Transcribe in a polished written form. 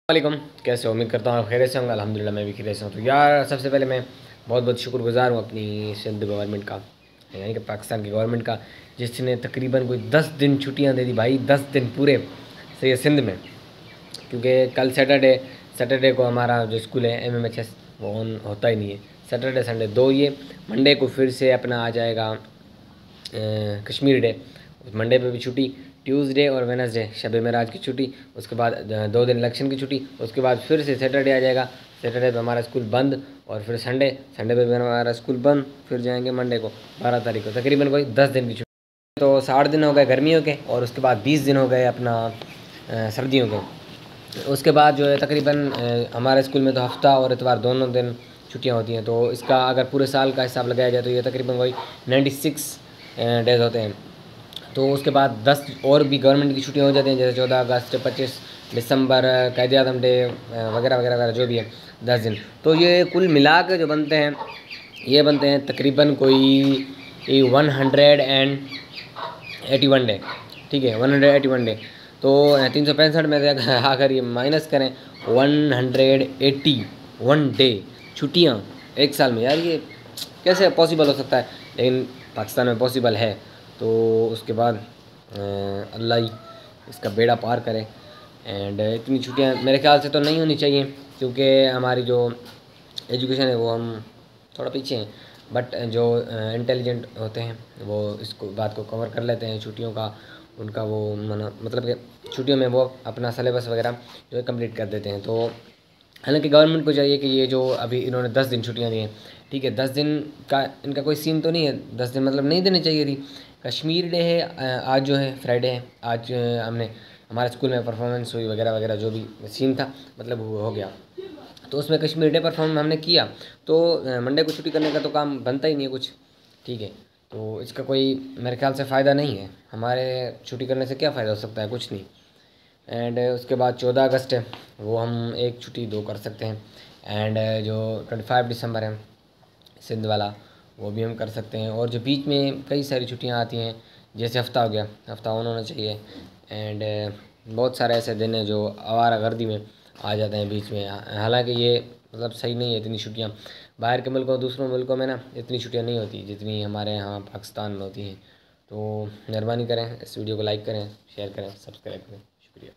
वालेकुम, कैसे हो? उम्मीद करता हूँ आप खैरियत से होंगे। अल्हम्दुलिल्लाह मैं भी खैरियत से हूँ। तो यार सबसे पहले मैं बहुत बहुत शुक्रगुजार हूँ अपनी सिंध गवर्नमेंट का, यानी कि पाकिस्तान की गवर्नमेंट का, जिसने तकरीबन कोई 10 दिन छुट्टियाँ दे दी भाई, 10 दिन पूरे सही है सिंध में। क्योंकि कल सैटरडे को हमारा जो स्कूल है MMHS वो ऑन होता ही नहीं है। सैटरडे संडे दो ये, मंडे को फिर से अपना आ जाएगा कश्मीर डे, मंडे पे भी छुट्टी, ट्यूसडे और वेनसडे शब मेराज की छुट्टी, उसके बाद 2 दिन इलेक्शन की छुट्टी, उसके बाद फिर से सैटरडे आ जाएगा। सैटरडे पे हमारा स्कूल बंद, और फिर संडे पे भी हमारा स्कूल बंद, फिर जाएंगे मंडे को 12 तारीख को। तकरीबन कोई 10 दिन की छुट्टी। तो 60 दिन हो गए गर्मियों के, और उसके बाद 20 दिन हो गए अपना सर्दियों के। उसके बाद जो है तकरीबन हमारे स्कूल में तो हफ्ता और इतवार दोनों दिन छुट्टियाँ होती हैं। तो इसका अगर पूरे साल का हिसाब लगाया जाए तो ये तकरीबन कोई 96 डेज़ होते हैं। तो उसके बाद 10 और भी गवर्नमेंट की छुट्टियाँ हो जाती हैं, जैसे 14 अगस्त, 25 दिसंबर, कायदे आज़म डे वगैरह वगैरह वगैरह जो भी है 10 दिन। तो ये कुल मिला के जो बनते हैं, ये बनते हैं तकरीबन कोई 181 डे। ठीक है, 181 डे। तो 365 में से अगर ये माइनस करें 181 डे छुट्टियाँ एक साल में, यार ये कैसे पॉसिबल हो सकता है? लेकिन पाकिस्तान में पॉसिबल है। तो उसके बाद अल्लाह ही इसका बेड़ा पार करे। एंड इतनी छुट्टियाँ मेरे ख्याल से तो नहीं होनी चाहिए, क्योंकि हमारी जो एजुकेशन है वो हम थोड़ा पीछे हैं। बट जो इंटेलिजेंट होते हैं वो इसको बात को कवर कर लेते हैं छुट्टियों का, उनका वो मतलब कि छुट्टियों में वो अपना सिलेबस वगैरह जो है कंप्लीट कर देते हैं। तो हालांकि गवर्नमेंट को चाहिए कि ये जो अभी इन्होंने 10 दिन छुट्टियां दी हैं, ठीक है, 10 दिन का इनका कोई सीन तो नहीं है, 10 दिन मतलब नहीं देनी चाहिए थी। कश्मीर डे है आज, जो है फ्राइडे है आज, हमने हमारे स्कूल में परफॉर्मेंस हुई वगैरह वगैरह, जो भी सीन था मतलब वो हो गया। तो उसमें कश्मीर डे परफॉर्म हमने किया। तो मंडे को छुट्टी करने का तो काम बनता ही नहीं है कुछ, ठीक है। तो इसका कोई मेरे ख्याल से फ़ायदा नहीं है, हमारे छुट्टी करने से क्या फ़ायदा हो सकता है? कुछ नहीं। एंड उसके बाद 14 अगस्त है, वो हम एक छुट्टी दो कर सकते हैं। एंड जो 25 दिसंबर है सिंध वाला, वो भी हम कर सकते हैं। और जो बीच में कई सारी छुट्टियां आती हैं, जैसे हफ्ता हो गया, हफ्ता ऑन होना चाहिए। एंड बहुत सारे ऐसे दिन हैं जो आवारागर्दी में आ जाते हैं बीच में। हालांकि ये मतलब सही नहीं है इतनी छुट्टियां। बाहर के मुल्कों, दूसरों मुल्कों में ना इतनी छुट्टियां नहीं होती जितनी हमारे यहाँ पाकिस्तान में होती हैं। तो मेहरबानी करें, इस वीडियो को लाइक करें, शेयर करें, सब्सक्राइब करें। शुक्रिया।